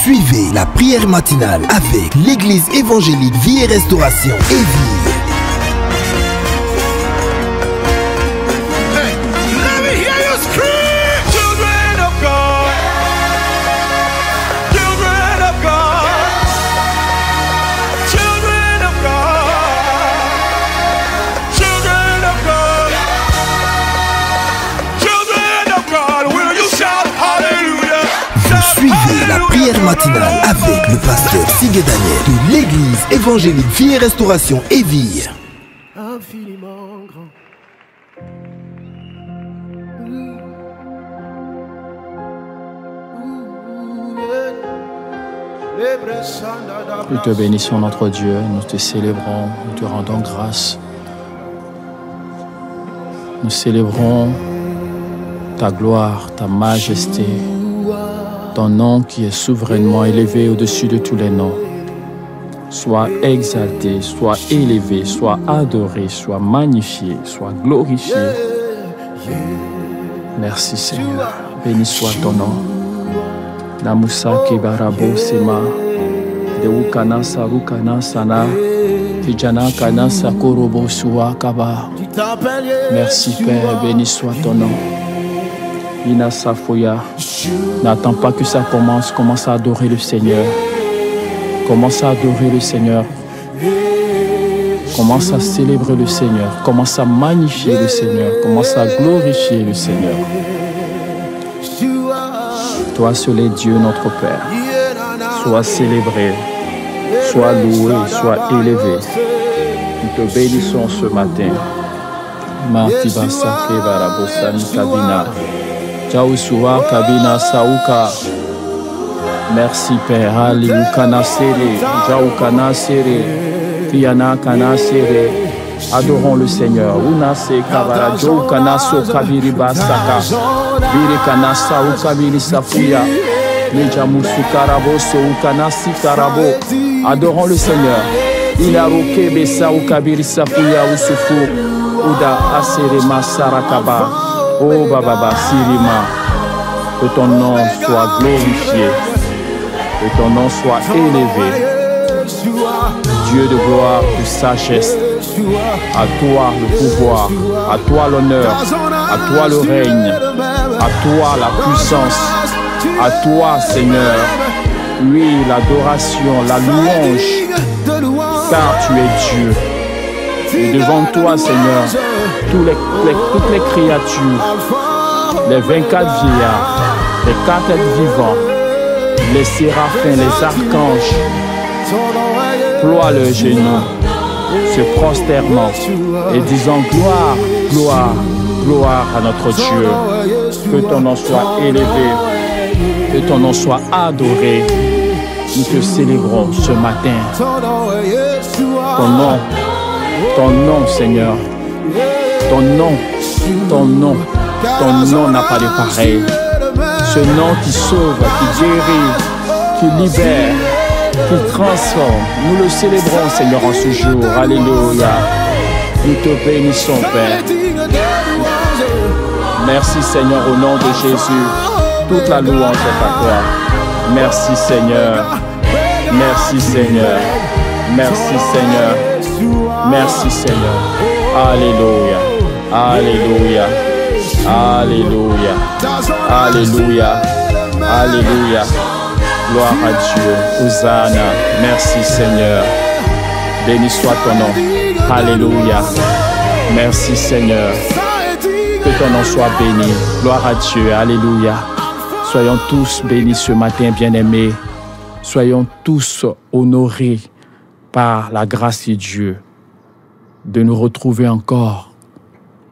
Suivez la prière matinale avec l'Église évangélique Vie et Restauration Éville. Suivez la prière matinale avec le pasteur Sigue Daniel de l'Église évangélique Vie et Restauration Éville. Infiniment grand. Nous te bénissons, notre Dieu, nous te célébrons, nous te rendons grâce. Nous célébrons ta gloire, ta majesté, ton nom qui est souverainement élevé au-dessus de tous les noms. Sois exalté, sois élevé, sois adoré, sois magnifié, sois glorifié. Merci Seigneur, béni soit ton nom. Namusa Kibarabo Sema, Deukana Sarukana Sana, Fijana Kana Sakorobo Suwa Kaba. Merci Père, béni soit ton nom. Ina Safoya, n'attends pas que ça commence à adorer le Seigneur. Commence à adorer le Seigneur. Commence à célébrer le Seigneur. Commence à magnifier le Seigneur. Commence à glorifier le Seigneur. Toi seul est Dieu notre Père. Sois célébré, sois loué, sois élevé. Nous te bénissons ce matin. Martibasa Kevarabosani Kabina. Jaousoua Kabina Saouka. Merci Père. Alléluia Kanasere. Jaoukana Sere. Fiana Kanasere. Adorons le Seigneur. Unase Kavara Jaoukana So Kabiri Basaka. Biri Kanasa ou Kabiri Safuya. Nejamusu Karabo So Kanasi Karabo. Adorons le Seigneur. Inaruke Besa ou Kabiri Safuya ou Sufu. Uda Asere Masarakaba. Oh Baba Sirima, que ton nom soit glorifié, que ton nom soit élevé. Dieu de gloire, de sagesse, à toi le pouvoir, à toi l'honneur, à toi le règne, à toi la puissance, à toi Seigneur, oui l'adoration, la louange, car tu es Dieu. Et devant toi, Seigneur, toutes les créatures, les 24 vieillards, les 4 êtres vivants, les séraphins, les archanges, ploient leurs genoux, se prosternant et disant gloire, gloire, gloire à notre Dieu. Que ton nom soit élevé, que ton nom soit adoré. Nous te célébrons ce matin. Ton nom, Seigneur, ton nom n'a pas de pareil. Ce nom qui sauve, qui guérit, qui libère, qui transforme. Nous le célébrons, Seigneur, en ce jour. Alléluia. Nous te bénissons, Père. Merci, Seigneur, au nom de Jésus. Toute la louange est à toi. Merci, Seigneur. Merci, Seigneur. Merci, Seigneur. Merci Seigneur. Alléluia. Alléluia. Alléluia. Alléluia. Alléluia. Gloire à Dieu. Hosanna. Merci Seigneur. Béni soit ton nom. Alléluia. Merci Seigneur. Que ton nom soit béni. Gloire à Dieu. Alléluia. Soyons tous bénis ce matin, bien-aimés. Soyons tous honorés par la grâce de Dieu, de nous retrouver encore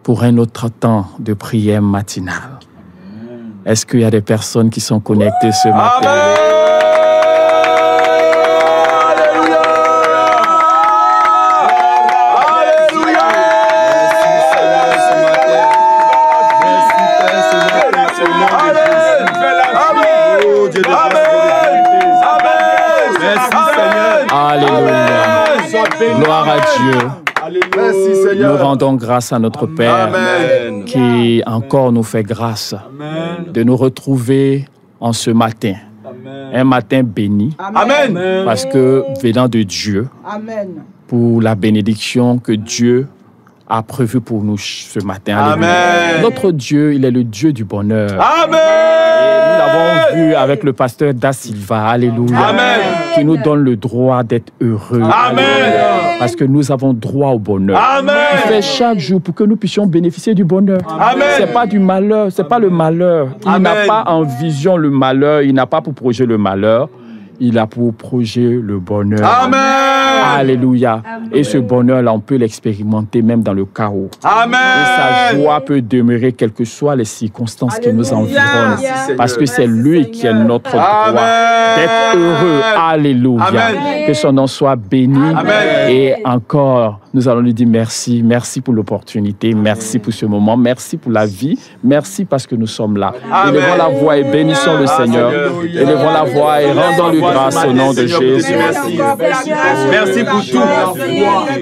pour un autre temps de prière matinale. Est-ce qu'il y a des personnes qui sont connectées ce matin? Gloire à Dieu. Merci, Seigneur. Nous rendons grâce à notre Père. Amen. Qui encore nous fait grâce de nous retrouver en ce matin. Amen. Un matin béni. Amen. Parce que venant de Dieu, pour la bénédiction que Dieu a prévue pour nous ce matin. Amen. Notre Dieu, il est le Dieu du bonheur. Amen. Et nous l'avons vu avec le pasteur Da Silva, alléluia, Amen. qui nous donne le droit d'être heureux. Amen. Parce que nous avons droit au bonheur. Amen. Il fait chaque jour pour que nous puissions bénéficier du bonheur. Amen. C'est pas du malheur, c'est pas le malheur. Il Amen. n'a pas en vision le malheur, il n'a pas pour projet le malheur. Il a pour projet le bonheur. Amen. Alléluia. Amen. Et ce bonheur-là, on peut l'expérimenter même dans le chaos. Amen. Et sa joie peut demeurer quelles que soient les circonstances qui nous environnent. Parce que c'est lui qui est notre droit d'être heureux. Alléluia. Amen. Que son nom soit béni. Amen. Et encore, nous allons lui dire merci. Merci pour l'opportunité. Merci pour ce moment. Merci pour la vie. Merci parce que nous sommes là. Élevons la voix et bénissons le Seigneur. Élevons la voix et rendons-lui grâce au nom de Jésus. Merci pour tout.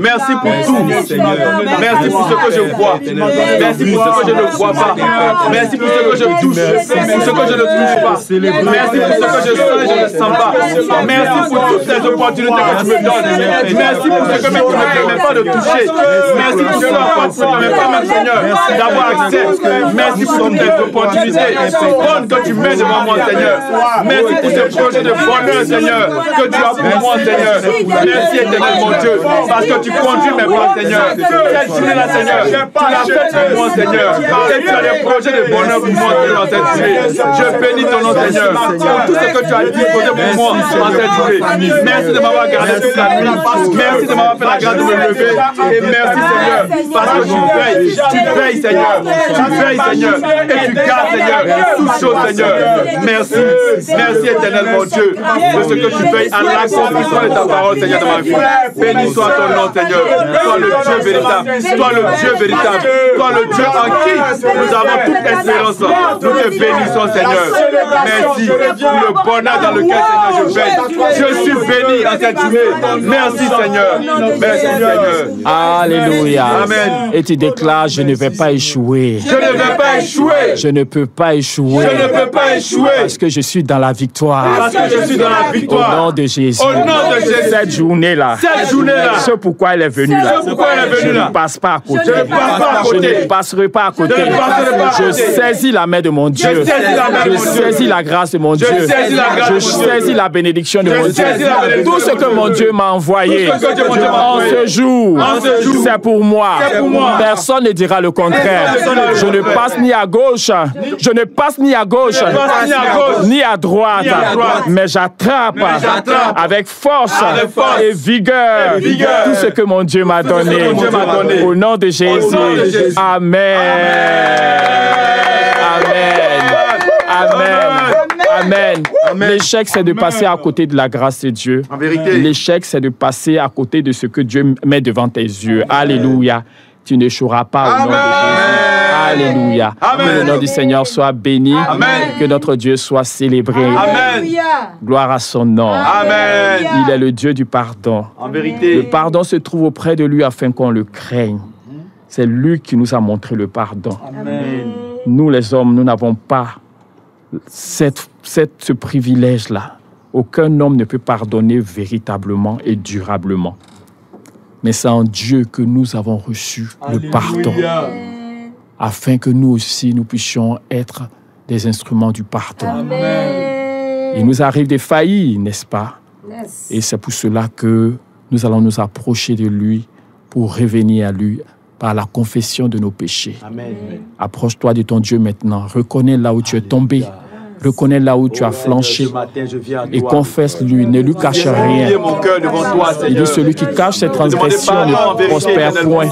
Merci pour tout. Merci pour ce que je vois. Merci pour ce que je ne vois pas. Merci pour ce que je touche. Pour ce que je ne touche pas. Merci pour ce que je sens et je ne sens pas. Merci pour toutes les opportunités que tu me donnes. Merci pour ce que tu ne me permets pas de toucher. Merci pour ce que tu ne me permets pas, même Seigneur, d'avoir accès. Merci pour toutes les opportunités bonnes que tu mets devant moi, Seigneur. Merci pour ce projet de bonheur, Seigneur, que tu as pour moi, Seigneur. Merci, éternel, mon Dieu, parce que tu conduis mes pas, Seigneur. Cette journée-là, Seigneur, tu l'as faite pour moi, Seigneur. Et tu as des projets de bonheur pour moi, Seigneur, dans cette journée. Je bénis ton nom, Seigneur, pour tout ce que tu as disposé pour moi dans cette journée. Merci de m'avoir gardé toute la nuit. Merci de m'avoir fait la grâce de me lever. Et merci, Seigneur, parce que tu veilles, Seigneur. Tu veilles, Seigneur. Et tu gardes, Seigneur, toutes choses, Seigneur. Merci. Merci, éternel, mon Dieu, de ce que tu veilles à l'accomplissement de ta parole, Seigneur, dans ma vie. Béni soit ton nom, Seigneur. Toi le Dieu véritable. Toi le Dieu véritable. Toi le Dieu en qui nous avons toute espérance. Nous te bénissons, Seigneur. Merci pour le bonheur dans lequel, Seigneur, je veille. Je suis béni en cette journée. Merci, Seigneur. Merci, Seigneur. Alléluia. Amen. Et tu déclares, je ne vais pas échouer. Je ne vais pas échouer. Je ne peux pas échouer. Je ne peux pas échouer. Parce que je suis dans la victoire. Parce que je suis dans la victoire. Au nom de Jésus. Au nom de Jésus. Cette journée-là. Cette journée-là. Ce pourquoi elle est venue là. Ce pourquoi elle est venue là. Je ne passe pas à côté. Je ne passe pas à côté. Je ne passerai pas à côté. Je ne passerai pas à côté. Je saisis la main de mon Dieu. Je saisis la main de mon Dieu. Je saisis la grâce de mon Dieu. Je saisis la grâce de mon Dieu. Je saisis la bénédiction de Je mon Dieu. saisis la bénédiction Tout ce que mon Dieu m'a envoyé Tout ce que Dieu m'a en envoyé. ce jour, En ce jour. c'est pour moi. C'est pour moi. Personne ne dira le contraire. Personne ne dira le Je ne contraire. passe ni à gauche. Je ne passe ni à gauche. passe ni à gauche. Ni à droite. Ni à droite. Mais j'attrape avec force Avec force. et vigueur Et vigueur. tout ce que mon Dieu m'a donné. mon Dieu m'a donné. Au nom de Jésus. nom de Jésus. Amen. Amen. L'échec, c'est de passer à côté de la grâce de Dieu. En vérité. L'échec, c'est de passer à côté de ce que Dieu met devant tes yeux. Alléluia. Tu n'échoueras pas au nom de Jésus. Alléluia. Amen. Que le nom du Seigneur soit béni. Amen. Que notre Dieu soit célébré. Amen. Gloire à son nom. Amen. Il est le Dieu du pardon. En vérité. Le pardon se trouve auprès de lui afin qu'on le craigne. C'est lui qui nous a montré le pardon. Amen. Nous, les hommes, nous n'avons pas ce privilège-là. Aucun homme ne peut pardonner véritablement et durablement. Mais c'est en Dieu que nous avons reçu le pardon, afin que nous aussi, nous puissions être des instruments du pardon. Amen. Il nous arrive de faillir, n'est-ce pas? Et c'est pour cela que nous allons nous approcher de lui pour revenir à lui par la confession de nos péchés. Amen. Approche-toi de ton Dieu maintenant. Reconnais là où tu es tombé. Reconnais là où tu as flanché et confesse-lui, ne lui cache rien. Il dit celui qui cache ses transgressions ne prospère point.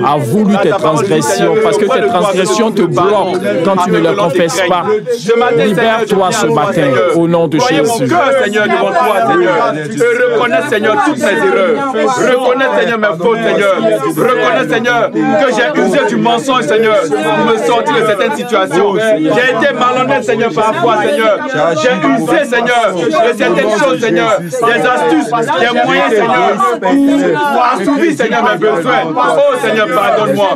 Avoue-lui tes transgressions parce que tes transgressions te bloquent quand tu ne les confesses pas. Libère-toi ce matin au nom de Jésus. Mon cœur, Seigneur, devant toi, Seigneur. Je reconnais, Seigneur, toutes mes erreurs. Reconnais, Seigneur, mes fautes, Seigneur. Reconnais, Seigneur, que j'ai usé du mensonge, Seigneur, pour me sortir de certaines situations. J'ai été malhonnête, Seigneur, parfois. fois, Seigneur, j'ai usé, Seigneur, de certaines choses, Seigneur, des astuces, des moyens, Seigneur, pour assouvir, Seigneur, mes besoins. Oh, Seigneur, pardonne-moi.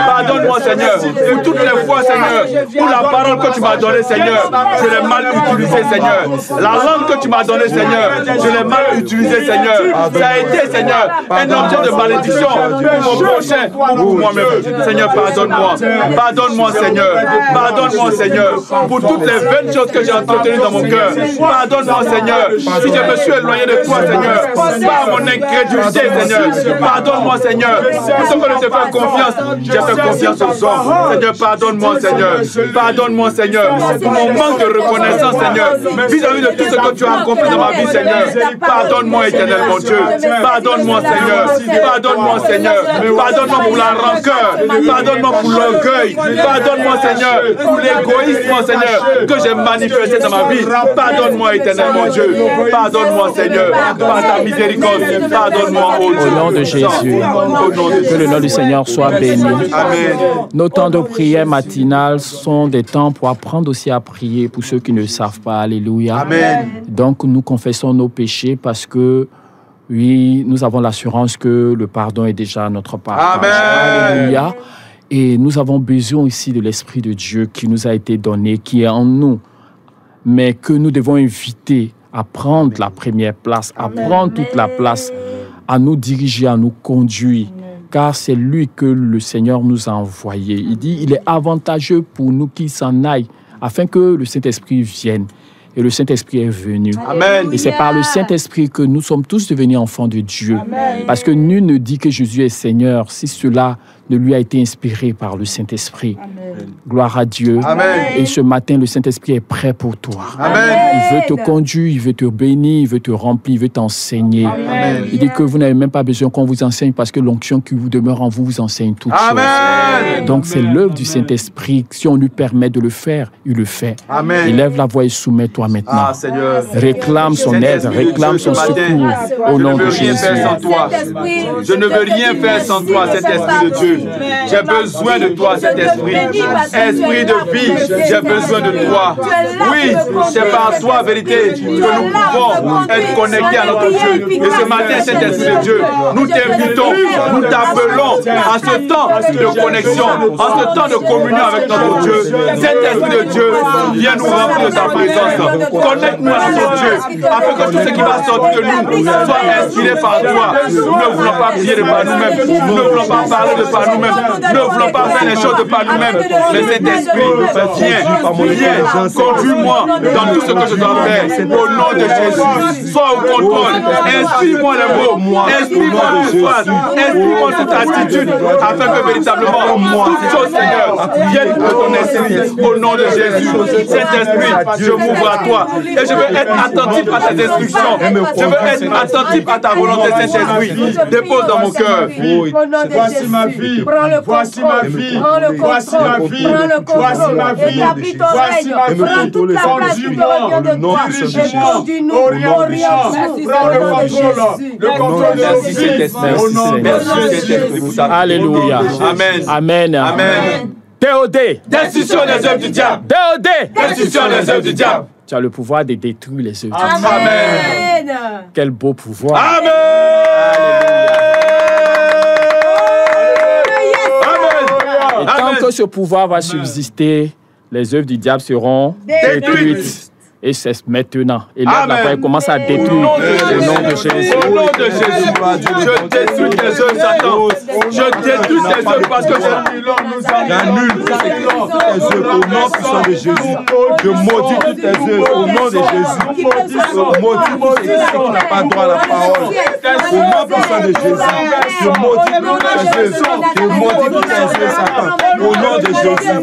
Pardonne-moi, Seigneur, pour toutes les fois, Seigneur, pour la parole que tu m'as donnée, Seigneur, je l'ai mal utilisée, Seigneur. La langue que tu m'as donnée, Seigneur, je l'ai mal utilisée, Seigneur. Ça a été, Seigneur, un objet de malédiction pour mon prochain ou pour moi-même. Seigneur, pardonne-moi. Pardonne-moi, Seigneur. Pardonne-moi, Seigneur, pour toutes les vaines choses que j'ai entretenues dans mon cœur. Pardonne-moi, Seigneur, si je me suis éloigné de toi, Seigneur, par mon incrédulité, Seigneur. Pardonne-moi, Seigneur, pour ce que je te fais confiance, j'ai fait confiance aux hommes. Seigneur, pardonne-moi, Seigneur. Pardonne-moi, Seigneur, pour mon manque de reconnaissance, Seigneur, vis-à-vis de tout ce que tu as accompli dans ma vie, Seigneur. Pardonne-moi, éternel mon Dieu. Pardonne-moi, Seigneur. Pardonne-moi, Seigneur. Pardonne-moi pour la rancœur. Pardonne-moi pour l'orgueil. Pardonne-moi, Seigneur, pour l'égoïsme, Seigneur, que j'ai manifesté dans ma vie. Pardonne-moi, éternel mon Dieu. Pardonne-moi, Seigneur, par ta miséricorde. Pardonne-moi, oh Dieu. Au nom de Jésus, que le nom du Seigneur soit béni. Amen. Nos temps de prière matinale sont des temps pour apprendre aussi à prier pour ceux qui ne savent pas. Alléluia. Amen. Donc, nous confessons nos péchés parce que, oui, nous avons l'assurance que le pardon est déjà notre part. Amen. Alléluia. Et nous avons besoin aussi de l'Esprit de Dieu qui nous a été donné, qui est en nous, mais que nous devons inviter à prendre la première place, à prendre toute la place, à nous diriger, à nous conduire. Car c'est lui que le Seigneur nous a envoyé. Il dit, il est avantageux pour nous qu'il s'en aille, afin que le Saint-Esprit vienne. Et le Saint-Esprit est venu. Amen. Et c'est par le Saint-Esprit que nous sommes tous devenus enfants de Dieu. Amen. Parce que nul ne dit que Jésus est Seigneur si cela ne lui a été inspiré par le Saint-Esprit. Amen. Gloire à Dieu. Amen. Et ce matin, le Saint-Esprit est prêt pour toi. Amen. Il veut te conduire, il veut te bénir, il veut te remplir, il veut t'enseigner. Amen. Il dit que vous n'avez même pas besoin qu'on vous enseigne parce que l'onction qui vous demeure en vous vous enseigne toutes Amen. choses. Donc c'est l'œuvre du Saint-Esprit. Si on lui permet de le faire, il le fait. Amen. Élève la voix et soumets-toi maintenant. Ah, Seigneur. Réclame son aide, réclme son secours au nom de Jésus. Je ne veux rien faire sans toi, cet esprit de Dieu. J'ai besoin de toi, cet esprit. Esprit de vie, j'ai besoin de toi. Oui, c'est par toi, vérité, que nous pouvons être connectés à notre Dieu. Et ce matin, cet esprit de Dieu, nous t'invitons, nous t'appelons en ce temps de connexion, en ce temps de communion avec notre Dieu. Cet esprit de Dieu, viens nous remplir de ta présence. Connecte-nous à notre Dieu, afin que tout ce qui va sortir de nous soit inspiré par toi. Nous ne voulons pas prier de par nous-mêmes, nous ne voulons pas parler de par nous-mêmes, nous ne voulons pas faire les choses de par nous-mêmes. Mais cet esprit, viens, conduis-moi dans tout ce que je dois faire. Au nom de Jésus, sois au contrôle. Inspire-moi les mots, inspire-moi les phrases, inspire-moi toute attitude, afin que véritablement, toutes choses, Seigneur, viennent de ton esprit. Au nom de Jésus, Saint-Esprit, je m'ouvre à toi. Et je veux être attentif à tes instructions. Je veux être attentif à ta volonté, Saint-Esprit. Dépose dans mon cœur. Voici ma vie. Voici ma vie. Voici ma vie. Voici ma vie. Voici ma vie. Conduis-moi. Conduis-nous. Oriente. Prends le contrôle. Le contrôle de nos vies. Au nom de Jésus. Alléluia. Amen. Amen. Amen. Théodé. Destruction des œuvres du diable. Théodé. Destruction des œuvres du diable. Tu as le pouvoir de détruire les œuvres. Amen. Quel beau pouvoir. Amen. Et tant que ce pouvoir va subsister, les œuvres du diable seront détruites. Et c'est maintenant. Et là, la voix commence à détruire. Au nom de Jésus. Au nom de Jésus. Je détruis tes œuvres, Satan. Je détruis tes œuvres parce que j'annule toutes tes œuvres au nom puissant de Jésus. Je maudis toutes tes œuvres au nom de Jésus. Je maudis tout ce qui n'a pas droit à la parole. Au nom puissant de Jésus. Je maudis toutes tes œuvres. Je maudis toutes tes œuvres, Satan. Au nom de Jésus.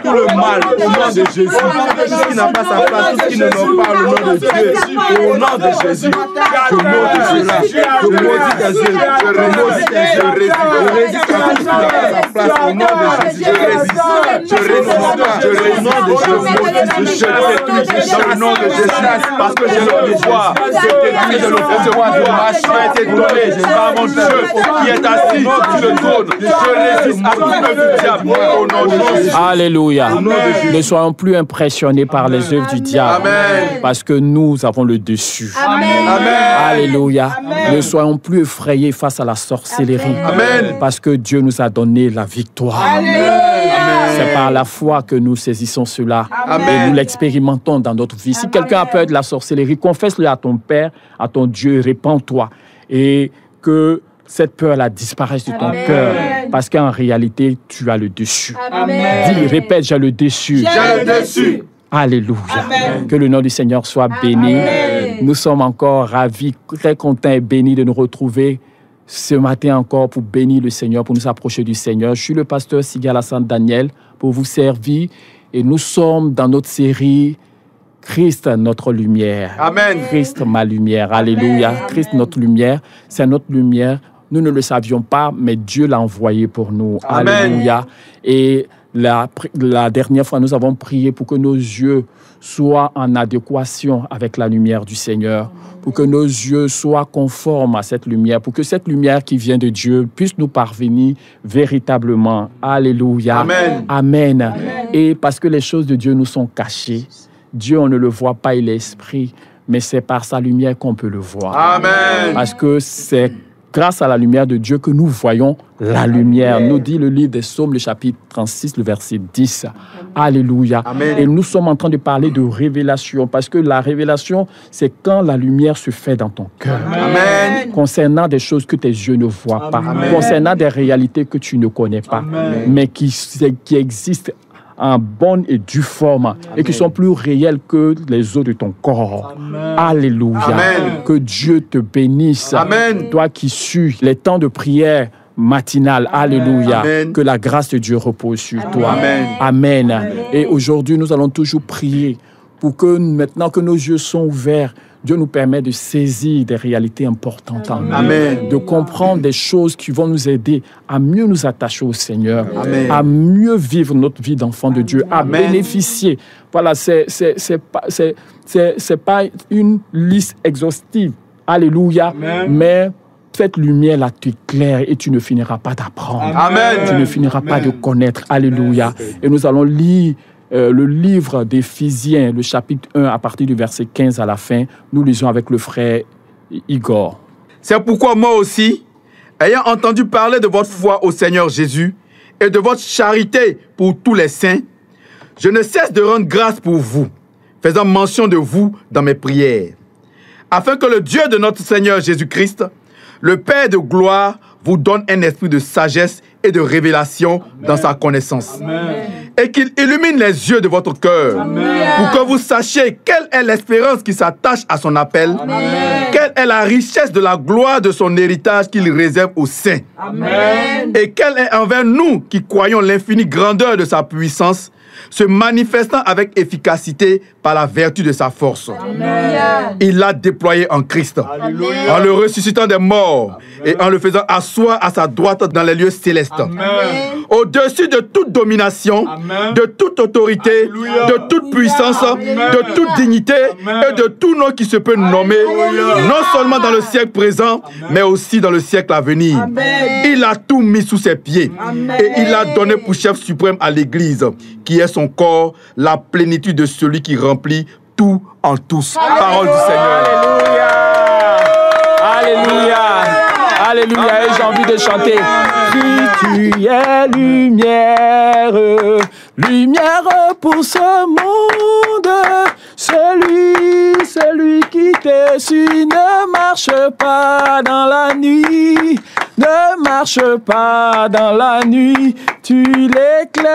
Tout le mal, au nom de Jésus. Tout ce qui n'a pas sa place, tout ce qui ne n'ont pas le nom de Dieu. Au nom de Jésus. Je maudis cela. Je maudis tes œuvres. Je maudis tes œuvres. Je résiste à tout ce qui n'a pas sa place. Au nom de Jésus. Je résiste. Je résiste. Au nom de Jésus. je détruis dans le nom de Jésus. Parce que j'ai le pouvoir de et de le recevoir de marche qui a été donné par mon Dieu qui est assis sur le trône. Je résiste à tout œuvre du diable au nom de Jésus. Alléluia. Ne soyons plus impressionnés par les œuvres du diable. Amen. Parce que nous avons le dessus. Amen. Alléluia. Ne soyons plus effrayés face à la sorcellerie. Amen. Parce que Dieu nous a donné la victoire. C'est par la foi que nous saisissons cela. Amen. Et nous l'expérimentons dans notre vie. Si quelqu'un a peur de la sorcellerie, confesse-le à ton Père, à ton Dieu, répands-toi. Et que cette peur-là disparaisse de ton cœur. Parce qu'en réalité, tu as le dessus. Dis, répète, j'ai le dessus. J'ai le dessus. Alléluia. Amen. Que le nom du Seigneur soit béni. Amen. Nous sommes encore ravis, très contents et bénis de nous retrouver ce matin encore pour bénir le Seigneur, pour nous approcher du Seigneur. Je suis le pasteur Sigal Hassan Daniel pour vous servir et nous sommes dans notre série Christ, notre lumière. Amen. Christ, ma lumière. Alléluia. Amen. Christ, notre lumière. C'est notre lumière. Nous ne le savions pas, mais Dieu l'a envoyé pour nous. Amen. Alléluia. Et la dernière fois, nous avons prié pour que nos yeux soient en adéquation avec la lumière du Seigneur, pour que nos yeux soient conformes à cette lumière, pour que cette lumière qui vient de Dieu puisse nous parvenir véritablement. Alléluia. Amen. Amen. Amen. Et parce que les choses de Dieu nous sont cachées, Dieu, on ne le voit pas, il est esprit, mais c'est par sa lumière qu'on peut le voir. Amen. Parce que c'est grâce à la lumière de Dieu que nous voyons la lumière. Amen. Nous dit le livre des Psaumes, le chapitre 36, le verset 10. Alléluia. Amen. Et nous sommes en train de parler de révélation, parce que la révélation, c'est quand la lumière se fait dans ton cœur. Amen. Concernant des choses que tes yeux ne voient pas, Amen. concernant des réalités que tu ne connais pas, Amen. mais qui existent en bonne et due forme. Amen. Et qui sont plus réels que les os de ton corps. Amen. Alléluia. Amen. Que Dieu te bénisse. Amen. Toi qui suis les temps de prière matinale. Amen. Alléluia. Amen. Que la grâce de Dieu repose sur Amen. toi. Amen. Amen. Amen. Et aujourd'hui, nous allons toujours prier pour que maintenant que nos yeux sont ouverts, Dieu nous permet de saisir des réalités importantes en nous, Amen. de comprendre des choses qui vont nous aider à mieux nous attacher au Seigneur, Amen. à mieux vivre notre vie d'enfant de Dieu, à Amen. bénéficier. Voilà, c'est pas une liste exhaustive. Alléluia. Amen. Mais cette lumière-là t'éclaire et tu ne finiras pas d'apprendre. Amen. Tu ne finiras pas de connaître. Alléluia. Et nous allons lire le livre d'Éphésiens, le chapitre 1, à partir du verset 15 à la fin. Nous lisons avec le frère Igor. C'est pourquoi moi aussi, ayant entendu parler de votre foi au Seigneur Jésus et de votre charité pour tous les saints, je ne cesse de rendre grâce pour vous, faisant mention de vous dans mes prières, afin que le Dieu de notre Seigneur Jésus-Christ, le Père de gloire, vous donne un esprit de sagesse et de révélation dans sa connaissance. Amen. Et qu'il illumine les yeux de votre cœur pour que vous sachiez quelle est l'espérance qui s'attache à son appel, Amen. Quelle est la richesse de la gloire de son héritage qu'il réserve aux saints, Amen. Et quelle est envers nous qui croyons l'infinie grandeur de sa puissance, se manifestant avec efficacité par la vertu de sa force. Amen. Il l'a déployé en Christ, Alléluia. En le ressuscitant des morts, Amen. Et en le faisant asseoir à sa droite dans les lieux célestes. Amen. Au-dessus de toute domination, Amen. De toute autorité, Alléluia. De toute puissance, Amen. De toute dignité, Amen. Et de tout nom qui se peut nommer, Alléluia. Non seulement dans le siècle présent, Amen. Mais aussi dans le siècle à venir. Amen. Il a tout mis sous ses pieds, Amen. Et il l'a donné pour chef suprême à l'Église, qui est son corps, la plénitude de celui qui remplit tout en tous. Alléluia. Parole du Seigneur. Alléluia. Alléluia. Et j'ai envie de chanter. Qui tu es, lumière, lumière pour ce monde. Celui qui te suit ne marche pas dans la nuit. Ne marche pas dans la nuit, tu l'éclaires.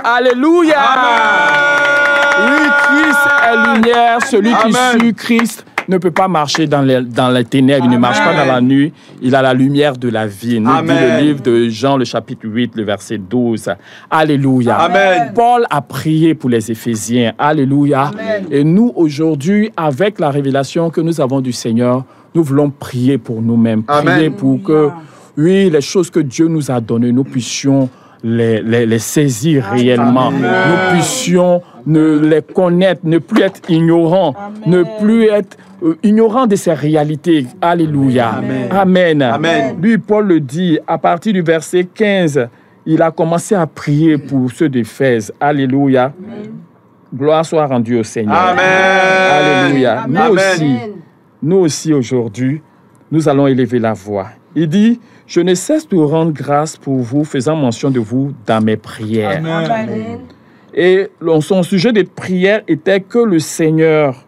Alléluia. Amen. Oui, Christ est lumière. Celui Amen. Qui suit Christ ne peut pas marcher dans les ténèbres. Il ne marche pas dans la nuit. Il a la lumière de la vie. Nous dit le livre de Jean, le chapitre 8, le verset 12. Alléluia. Amen. Paul a prié pour les Éphésiens. Alléluia. Amen. Et nous, aujourd'hui, avec la révélation que nous avons du Seigneur, nous voulons prier pour nous-mêmes. Prier pour que, oui, les choses que Dieu nous a données, nous puissions les saisir réellement. Nous puissions les connaître, ne plus être ignorants, ne plus être ignorants de ces réalités. Alléluia. Amen. Lui, Paul le dit, à partir du verset 15, il a commencé à prier pour ceux d'Éphèse. Alléluia. Gloire soit rendue au Seigneur. Alléluia. Nous aussi aujourd'hui, nous allons élever la voix. Il dit, je ne cesse de rendre grâce pour vous, faisant mention de vous dans mes prières. Amen. Et son sujet de prière était que le Seigneur,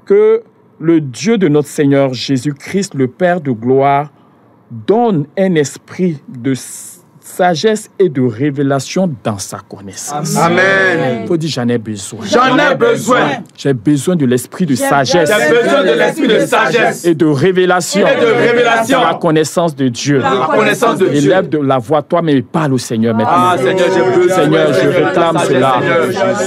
que le Dieu de notre Seigneur Jésus-Christ, le Père de gloire, donne un esprit de sagesse et de révélation dans sa connaissance. Amen. Il faut dire, j'en ai besoin. J'en ai besoin. J'ai besoin de l'esprit de sagesse. J'ai besoin de l'esprit de sagesse. Et de révélation. Dans la connaissance de Dieu. La connaissance de Dieu. Élève de la voix, toi-même, et parle au Seigneur maintenant. Ah, Seigneur, j'ai besoin. Seigneur, je réclame cela.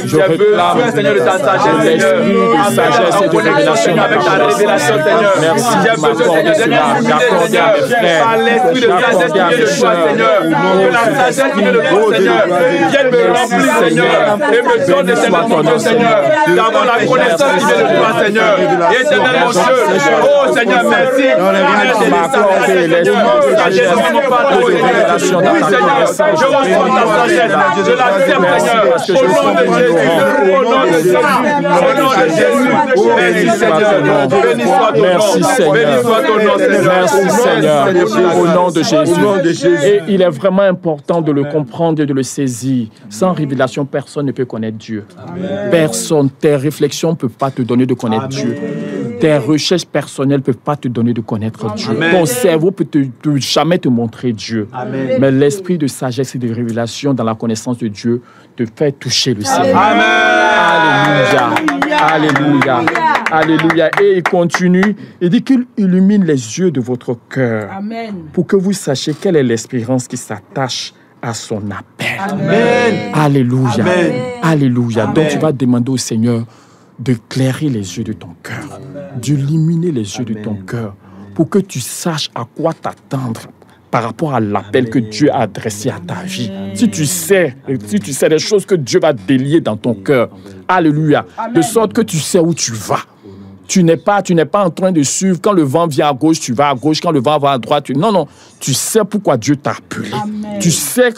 Je réclame Seigneur, de ta sagesse. L'esprit de sagesse et de révélation. Avec ta révélation, Seigneur. Merci de m'accorder cela. D'accorder à mes frères. L'esprit de sagesse qui vient de toi, Seigneur. Que la sagesse qui vient de toi, Seigneur, vienne me remplir, Seigneur, et me donne éternellement Dieu, Seigneur, d'avoir la connaissance qui vient de toi, Seigneur, et éternellement Dieu. Oh, Seigneur, merci. M'accorder l'esprit de sagesse et de révélation dans ta connaissance. Je reçois ta sagesse, je l'accepte, Seigneur, au nom de Jésus, au nom de Jésus, au nom de Jésus. Merci, Seigneur, béni soit ton nom. Merci, Seigneur. Béni soit ton nom, Seigneur. Merci, Seigneur, au nom de Jésus. Et il est vraiment important de le comprendre et de le saisir. Sans révélation, personne ne peut connaître Dieu. Personne, tes réflexions ne peuvent pas te donner de connaître Dieu. Tes recherches personnelles ne peuvent pas te donner de connaître Dieu. Ton cerveau peut jamais te montrer Dieu. Mais l'esprit de sagesse et de révélation dans la connaissance de Dieu te fait toucher le Seigneur. Alléluia. Alléluia. Alléluia. Et il continue. Il dit qu'il illumine les yeux de votre cœur pour que vous sachiez quelle est l'espérance qui s'attache à son appel. Amen. Alléluia. Amen. Alléluia. Amen. Donc tu vas demander au Seigneur d'éclairer les yeux de ton cœur, d'illuminer les yeux de ton cœur pour que tu saches à quoi t'attendre par rapport à l'appel que Dieu a adressé à ta vie. Si tu sais les choses que Dieu va délier dans ton cœur, alléluia, de sorte que tu sais où tu vas. Tu n'es pas en train de suivre. Quand le vent vient à gauche, tu vas à gauche. Quand le vent va à droite, non. Tu sais pourquoi Dieu t'a appelé. Amen. Tu sais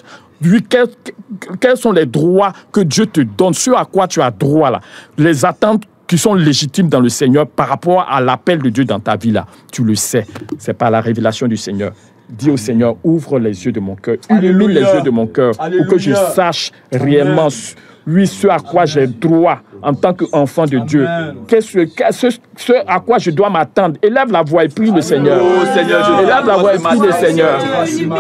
quels sont les droits que Dieu te donne, ce à quoi tu as droit là. Les attentes qui sont légitimes dans le Seigneur par rapport à l'appel de Dieu dans ta vie là. Tu le sais. C'est par la révélation du Seigneur. Dis au Seigneur, ouvre les yeux de mon cœur, illumine les yeux de mon cœur pour que je sache réellement ce à quoi j'ai droit en tant qu'enfant de Dieu. Ce à quoi je dois m'attendre. Élève la voix et prie le Seigneur. Oh Seigneur, je élève la voix et prie le Seigneur.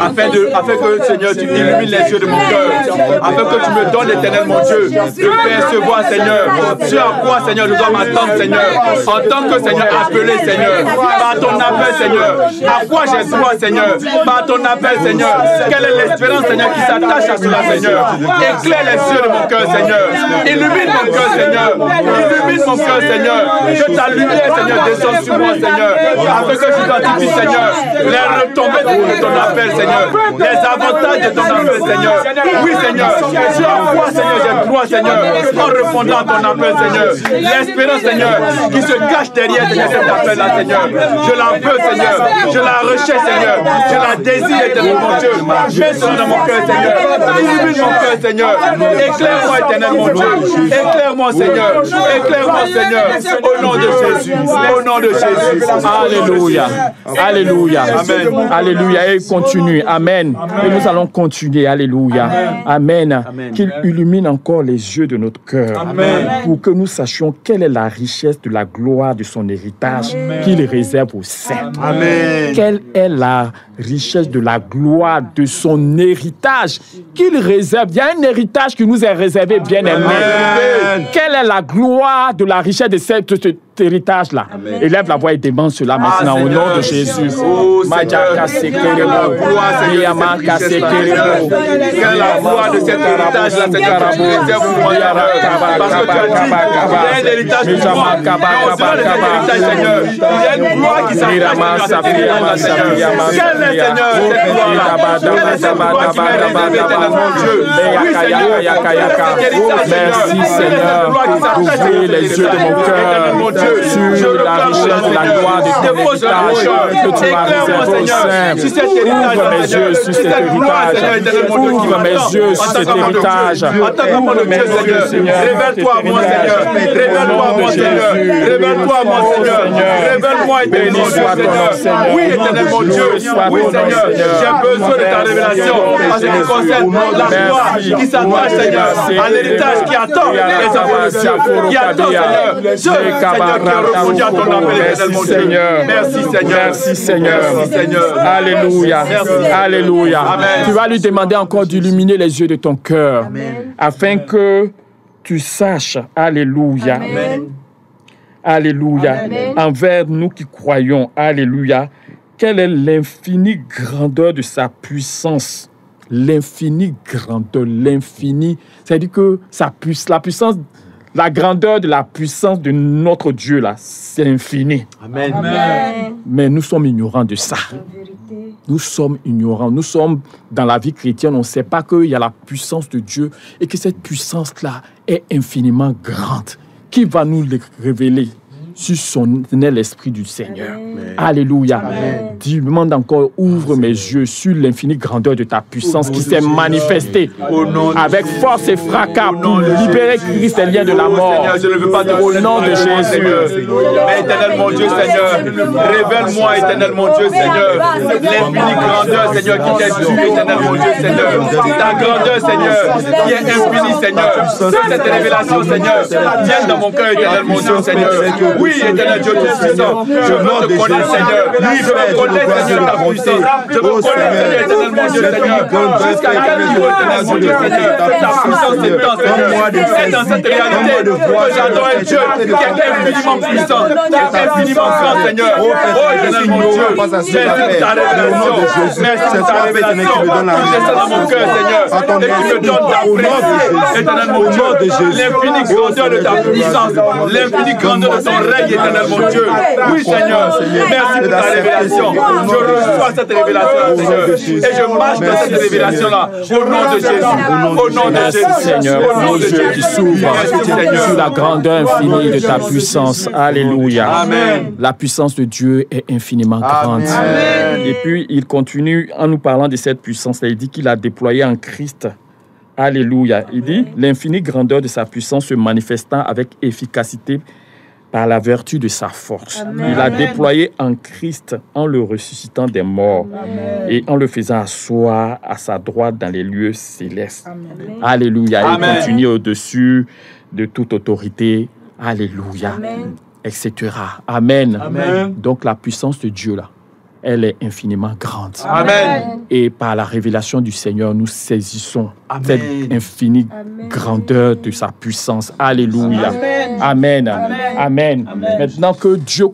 Afin que, Seigneur, tu illumines les yeux de mon cœur. Afin que tu me donnes l'éternel, mon Dieu, de percevoir, Seigneur, ce à quoi, Seigneur, je dois m'attendre, Seigneur. En tant que, Seigneur, appelé, Seigneur, par ton appel, Seigneur. À quoi j'ai droit, Seigneur, par ton appel, Seigneur. Quelle est l'espérance, Seigneur, qui s'attache à cela, Seigneur. Éclaire les yeux de mon cœur, Seigneur. Illumine mon cœur, Seigneur. Illumine mon cœur, Seigneur. Que ta lumière, Seigneur, descende sur moi, Seigneur. Afin que j'identifie, Seigneur, les retombées de ton appel, Seigneur. Les avantages de ton appel, Seigneur. Oui, Seigneur. Tu as quoi, Seigneur, j'ai droit, Seigneur, en répondant à ton appel, Seigneur. L'espérance, Seigneur, qui se cache derrière, Seigneur, cet appel-là, Seigneur. Je la veux, Seigneur. Je la recherche, Seigneur. Je la désire, éternel, mon Dieu. Mets cela dans mon cœur, Seigneur. Illumine mon cœur, Seigneur. Éclaire-moi, éternel, mon Dieu. Éclaire-moi, Seigneur. Éclaire-moi, Seigneur. Au nom de Jésus. Au nom de Jésus. Alléluia. Alléluia. Amen. Alléluia. Et continue. Amen. Et nous allons continuer. Alléluia. Amen. Qu'il illumine encore les yeux de notre cœur. Amen. Pour que nous sachions quelle est la richesse de la gloire de son héritage qu'il réserve aux saints. Amen. Quelle est la richesse de la gloire de son héritage qu'il réserve. Il y a un héritage qui nous est réservé, bien-aimé. Quelle est la gloire de la richesse de cet héritage-là? Élève la voix et demande cela maintenant au nom de Jésus. Quelle est la gloire de cet héritage-là, Seigneur? Parce que tu as dit, il y a un héritage pour moi. Mais au-delà de cet héritage, Seigneur, il y a une gloire qui s'attache à cet héritage, Seigneur. Quelle est, Seigneur, cette gloire-là? Quelle est cette gloire qui m'est réservée, éternellement Dieu? Oui, Seigneur, merci, Seigneur, d'ouvrir les yeux de mon cœur sur la richesse de la gloire de ton héritage que tu m'as réservé au sein. Ouvre mes yeux sur cet héritage. Ouvre mes yeux sur cet héritage. Ouvre mes yeux, Seigneur. Révèle-toi à moi, Seigneur. Révèle-toi à moi, Seigneur. Révèle-toi à moi, Seigneur. Révèle-moi, éternellement Seigneur. Oui, éternellement Dieu. Oui, Seigneur. J'ai besoin de ta révélation en ce qui concerne la gloire qui s'attache, Seigneur, à l'héritage qui attend les enfants de Dieu. Qui attend, Seigneur. Dieu, Seigneur, qui a répondu à ton appel, éternellement Dieu. Merci, Seigneur. Merci, Seigneur. Merci, Seigneur. Alléluia. Alléluia. Amen. Tu vas lui demander encore d'illuminer les yeux de ton cœur afin que tu saches, alléluia, alléluia, envers nous qui croyons, alléluia, quelle est l'infinie grandeur de sa puissance. L'infinie grandeur, l'infini, c'est-à-dire que la puissance, la grandeur de la puissance de notre Dieu, là, c'est infini. Amen. Mais nous sommes ignorants de ça. Nous sommes ignorants. Nous sommes dans la vie chrétienne. On ne sait pas qu'il y a la puissance de Dieu et que cette puissance-là est infiniment grande. Qui va nous le révéler? Si son est l'Esprit du Seigneur. Amen. Alléluia. Demande encore, ouvre mes yeux sur l'infinie grandeur de ta puissance qui s'est manifestée avec force et fracas pour libérer Christ des liens de la mort. Seigneur, je ne veux pas au nom de Jésus. Mais éternel mon Dieu, Seigneur, révèle-moi, éternel mon Dieu, Seigneur, l'infinie grandeur, Seigneur, qui t'est due, éternel mon Dieu, Seigneur. Ta grandeur, Seigneur, qui est infinie, Seigneur. Cette révélation, Seigneur, vienne dans mon cœur, éternel mon Dieu, Seigneur. Oui, éternel Dieu Tout-Puissant, je veux te connaître, Seigneur. Oui, je veux connaître, Seigneur, ta puissance. Je veux connaître, éternel mon Dieu, Seigneur. Jusqu'à quel niveau, éternel mon Dieu, Seigneur, ta puissance s'étend, Seigneur. C'est dans cette réalité que j'adore un Dieu qui est infiniment puissant, qui est infiniment grand, Seigneur. Oh, éternel mon Dieu, merci pour ta révélation. Merci pour ta révélation qui descend dans mon cœur, Seigneur, et qui me donne d'apprécier, éternel mon Dieu, l'infinie grandeur de ta puissance, l'infinie grandeur de ton règne, éternel mon Dieu. Oui, Seigneur, merci pour ta révélation. Je reçois cette révélation, Seigneur, et je marche dans cette révélation-là, au nom de Jésus, au nom de Jésus, Seigneur, nos yeux qui s'ouvrent sur la grandeur infinie de ta puissance. Alléluia. Amen. La puissance de Dieu est infiniment grande. Amen. Et puis, il continue en nous parlant de cette puissance-là. Il dit qu'il a déployé en Christ. Alléluia. Il dit, l'infinie grandeur de sa puissance se manifestant avec efficacité par la vertu de sa force. Amen. Il a déployé en Christ en le ressuscitant des morts. Amen. Et en le faisant asseoir à sa droite dans les lieux célestes. Amen. Alléluia. Amen. Il continue au-dessus de toute autorité. Alléluia. Amen. Etc. Amen. Amen. Donc la puissance de Dieu, là, elle est infiniment grande. Amen. Et par la révélation du Seigneur, nous saisissons cette infinie grandeur de sa puissance. Alléluia. Amen. Amen. Amen. Amen. Maintenant que Dieu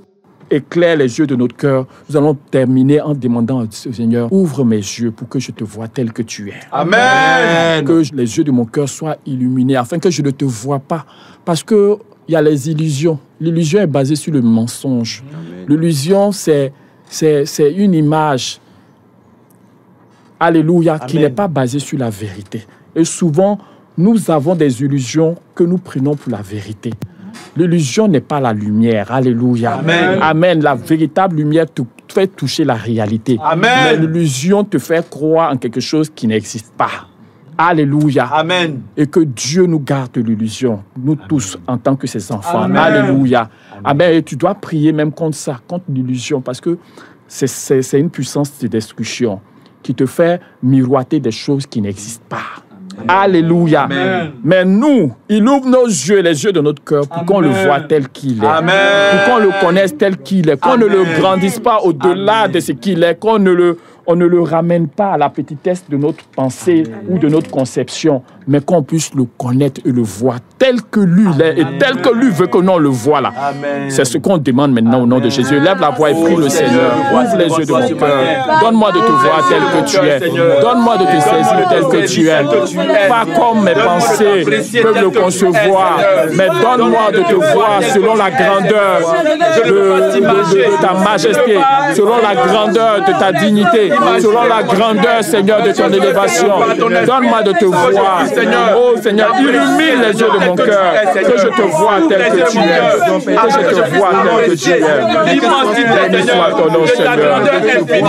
éclaire les yeux de notre cœur, nous allons terminer en demandant au Seigneur, ouvre mes yeux pour que je te vois tel que tu es. Amen. Que les yeux de mon cœur soient illuminés afin que je ne te vois pas. Parce que il y a les illusions. L'illusion est basée sur le mensonge. L'illusion, c'est une image, alléluia, qui n'est pas basée sur la vérité. Et souvent, nous avons des illusions que nous prenons pour la vérité. L'illusion n'est pas la lumière, alléluia. Amen. Amen. La véritable lumière te fait toucher la réalité. Amen. Mais l'illusion te fait croire en quelque chose qui n'existe pas. Alléluia. Amen. Et que Dieu nous garde de l'illusion, nous tous, en tant que ses enfants. Amen. Alléluia. Amen. Et tu dois prier même contre ça, contre l'illusion, parce que c'est une puissance de destruction qui te fait miroiter des choses qui n'existent pas. Amen. Alléluia. Amen. Mais nous, il ouvre nos yeux, les yeux de notre cœur, pour qu'on le voit tel qu'il est. Amen. Pour qu'on le connaisse tel qu'il est. Qu'on ne le grandisse pas au-delà de ce qu'il est. On on ne le ramène pas à la petitesse de notre pensée ou de notre conception, mais qu'on puisse le connaître et le voir tel que lui est et tel que lui veut que l'on le voit là. C'est ce qu'on demande maintenant au nom de Jésus. Lève la voix et prie le Seigneur. Ouvre les yeux de mon cœur. Donne-moi de te voir tel que tu es. Donne-moi de te saisir tel que tu es. Pas comme mes pensées peuvent le concevoir, mais donne-moi de te voir selon la grandeur de ta majesté, selon la grandeur de ta dignité, selon la grandeur, Seigneur, de ton élévation. Donne-moi de te voir. Oh Seigneur, illumine les yeux de mon cœur, que je te vois tel que tu es, que je te vois tel que tu es. Béni soit ton nom, Seigneur.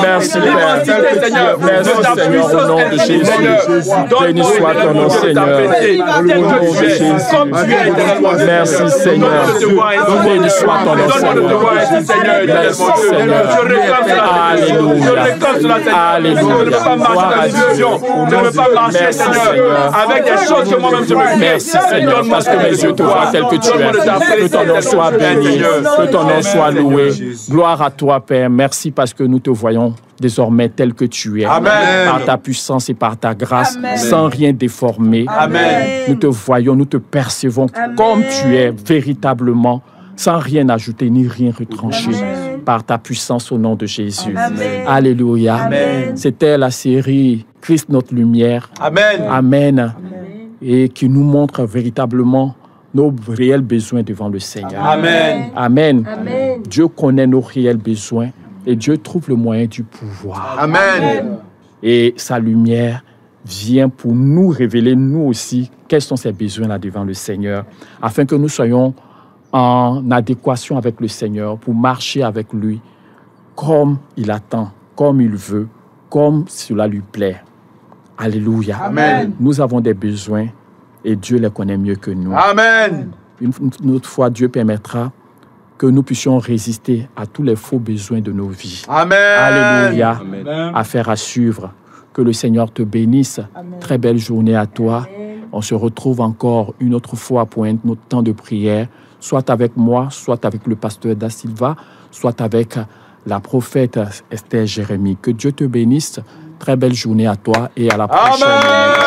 Merci, Père. Merci, Seigneur, au nom de Jésus. Béni soit ton nom, Seigneur. Au nom de Jésus. Merci, Seigneur. Béni soit ton nom, Seigneur. Merci, Seigneur. Alléluia. Alléluia. Gloire à Dieu. Je ne veux pas marcher, Seigneur, avec des choses que moi-même je me fais. Merci, Seigneur, parce que mes yeux te voient tel que tu es. Que ton nom soit béni, que ton nom soit loué. Gloire à toi, Père. Merci parce que nous te voyons désormais tel que tu es. Amen. Par ta puissance et par ta grâce, sans rien déformer. Amen. Nous te voyons, nous te percevons comme tu es véritablement, sans rien ajouter ni rien retrancher. Par ta puissance au nom de Jésus. Amen. Alléluia. Amen. C'était la série Christ notre lumière. Amen. Amen. Et qui nous montre véritablement nos réels besoins devant le Seigneur. Amen. Amen. Amen. Dieu connaît nos réels besoins et Dieu trouve le moyen du pouvoir. Amen. Et sa lumière vient pour nous révéler, nous aussi, quels sont ces besoins-là devant le Seigneur, afin que nous soyons en adéquation avec le Seigneur pour marcher avec lui comme il attend, comme il veut, comme cela lui plaît. Alléluia. Amen. Nous avons des besoins et Dieu les connaît mieux que nous. Amen. Une autre fois, Dieu permettra que nous puissions résister à tous les faux besoins de nos vies. Amen. Alléluia. Amen. Affaire à suivre. Que le Seigneur te bénisse. Amen. Très belle journée à toi. Amen. On se retrouve encore une autre fois pour un autre temps de prière, soit avec moi, soit avec le pasteur Da Silva, soit avec la prophète Esther Jérémie. Que Dieu te bénisse. Très belle journée à toi et à la prochaine. Amen.